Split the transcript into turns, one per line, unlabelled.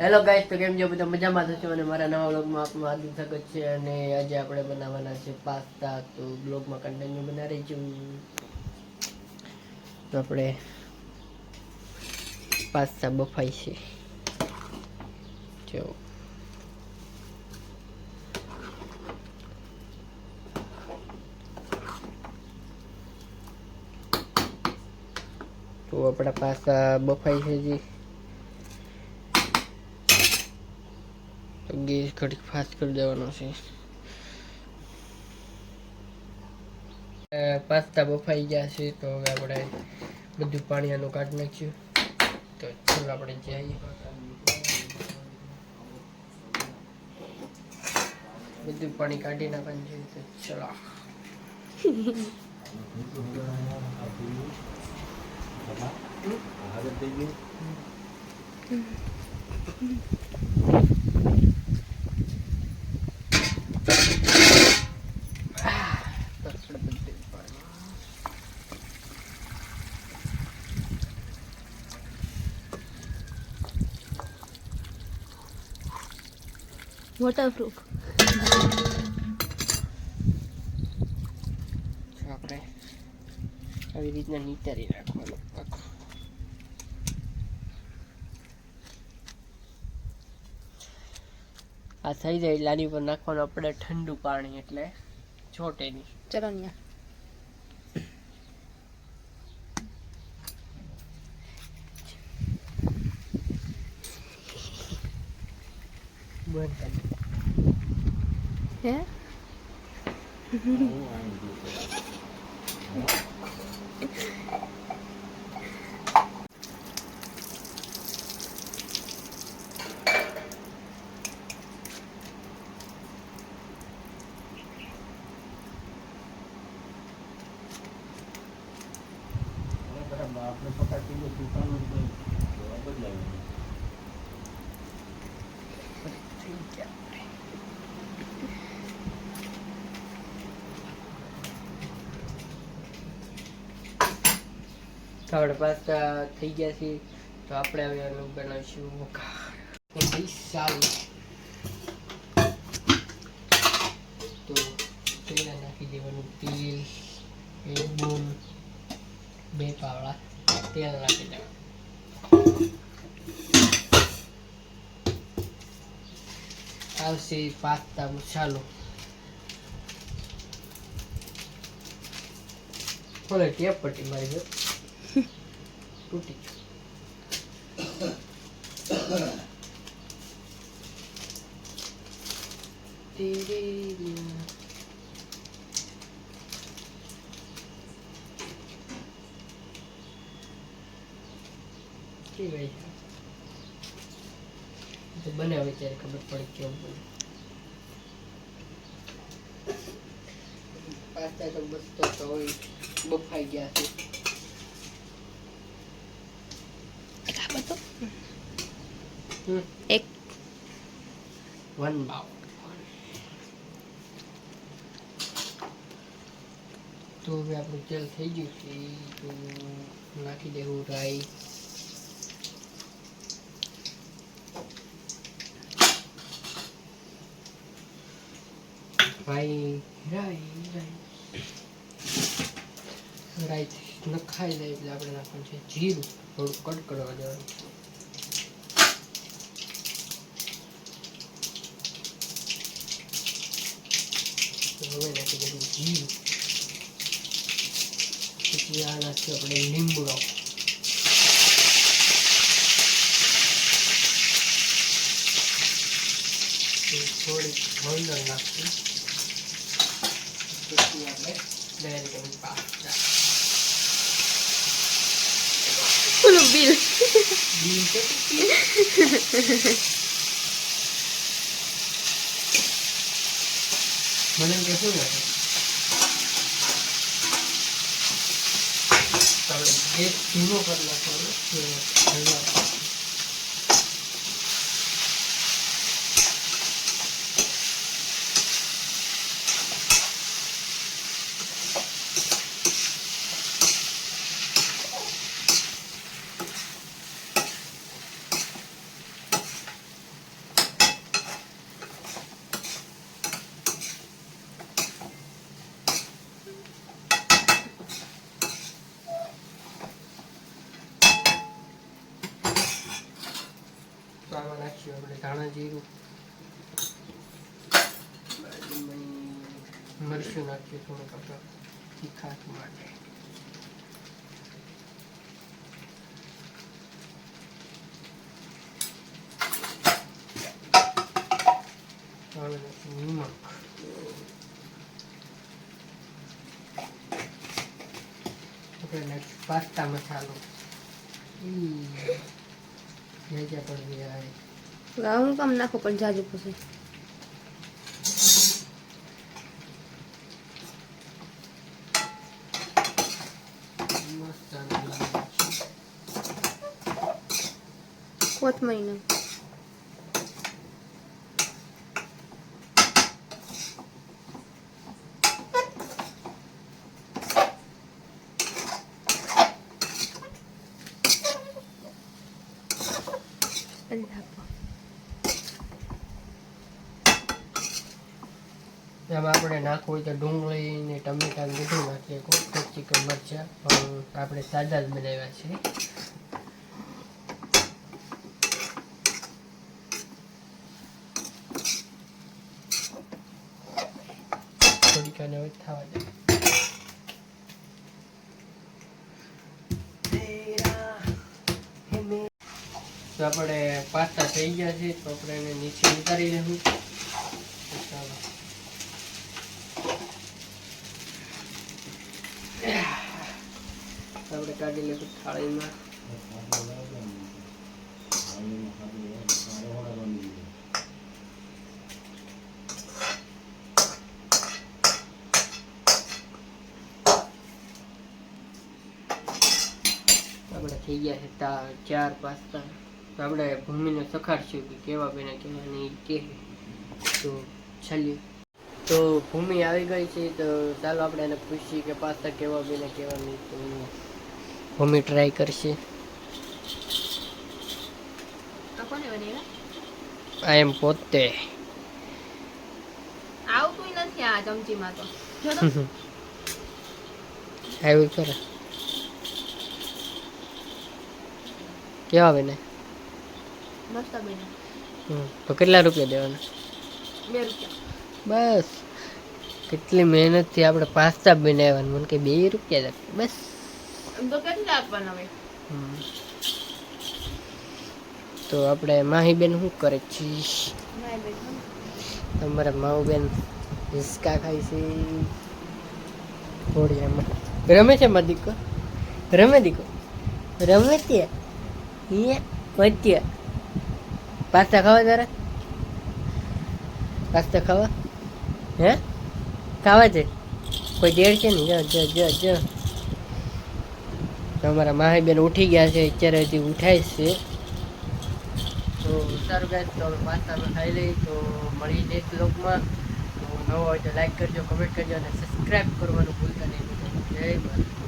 Hello guys, તો કેમ છો બધા? મજામાં થશો અને મારા નવા વ્લોગમાં આપનું હાર્દિક સ્વાગત છે. અને આજે આપણે બનાવવાના છે પાસ્તા. તો બ્લોગમાં કન્ટિન્યુ બના રહીશું. તો આપણે પાસ્તા બફાઈ છે જો. તો આપણા પાસ્તા બફાઈ છે જી. તો ગેસ ઘડીક ફાસ્ટ કરી દેવાનો છે. પાસ્તા બફાઈ ગયા છે તો હવે આપણે બધું પાણી આનું કાઢી નાખ્યું. તો ચાલો આપણે જઈએ. બધું પાણી કાઢી નાખવાનું છે તો ચલો.
વોટરપ્રૂફ
આપણે આવી રીતના નીતારી રાખવાનું. આ થઈ જાય એટલે આની પર નાખવાનું આપણે ઠંડુ પાણી, એટલે છોટે નહીં.
ચલો અહીંયા
બંધ કરી.
હે
આપણે પકાવી દઈએ સુકાનું બદલાવી
આપણે પાસ્તા થઈ ગયા છે તો આપણે હવે આનું બનાવીશું વઘાર. સારું તો પહેલાં નાખી દેવાનું તેલ. એક બોલ 2 પાવડા તેલ નાખી દેવાનું. આવશે પાસ્તા મસાલો. બોલે ટેપ પટ્ટી મારી દો, તૂટી. બનાવે ત્યારે ખબર પડે કેવું બને. પાસ્તા તો મસ્ત તો હોય, બફાઈ ગયા છે.
એક
1 બાઉલ. તો હવે આપણું તેલ થઈ ગયું છે તો નાખી દેવું રાઈ. રાઈ નખાઈ જાય એટલે આપણે નાખવાનું છે જીરું. થોડું કટ કરવા દેવાનું. હવે નાખી દઈશું જીરું. પછી આ નાખીશું આપણે લીમડો. થોડીક હળદર નાખશું. પછી આપણે ડાયરેક્ટ પાસ્તા.
પેલું બિલ
બિલ તો મને કે શું લાગે? ગેસ ધીમો કરી નાખવાનો. તો આમાં નાખીએ આપણે ધાણા જીરું, બાજુમાં મરચું નાખીએ થોડુંક આપણે તીખાશ માટે. હવે નાખીએ નિમક. આપણે નાખીએ પાસ્તા મસાલો. ભેજા પડી જાય.
હું કામ નાખો પણ જાજુ પછી.
મસ્ત આનું
કોથમરી
એમાં આપણે નાખવું હોય તો ડુંગળી ને ટમેટા ને બધું નાખીએ. ચિકન મરચાં પણ આપણે સાદા જ બનાવ્યા છે. થોડીક આને હવે થવા દે. તો આપણે પાસ્તા થઈ ગયા છે તો આપણે એને નીચે ઉતારી લેવું. આપણે કાઢી લેવું થાળીમાં. આપણે થઈ ગયા છે 4 પાસ્તા. તો આપણે ભૂમિને સખાડશું કે કેવા બને કેવા નહીં કે. તો ચાલીએ. તો ભૂમિ આવી ગઈ છે તો ચાલો આપણે એને પૂછીએ કે પાસ્તા કેવા બને કેવા નહીં. તો ભૂમિ ટ્રાય કરશે. આ એમ પોતે
આવતું નથી આ ચમચીમાં તો.
આવ્યું કરે કેવા બને?
મસ્ત બને.
તો કેટલા રૂપિયા દેવાના?
2 રૂપિયા.
બસ કેટલી મહેનતથી આપણે પાસ્તા બનાવ્યા. મને કે 2 રૂપિયા જ આપે બસ.
એમ તો કેટલા આપવાના હોય?
તો આપણે માહીબેન શું કરે છે? તમારા માઉબેન હિસકા ખાય છે ઘોડિયામાં. રમે છે મારા દીકો? રમે દીકો? રમે ત્યાં અહીંયા પાસ્તા ખાવા તારા? પાસ્તા ખાવા? હે ખાવા છે? કોઈ દેડ છે ને? જ અમારા માહીબેન ઉઠી ગયા છે અત્યારે, હજી ઉઠાય છે. તો સારું ગાઈસ, તો હવે પાસ્તા અમે ખાઈ લઈએ. તો મળી નેક્સ્ટ બ્લોગમાં. તો નવો હોય તો લાઈક કરજો, કમેન્ટ કરજો અને સબસ્ક્રાઈબ કરવાનું ભૂલતા નહીં. જય માતા.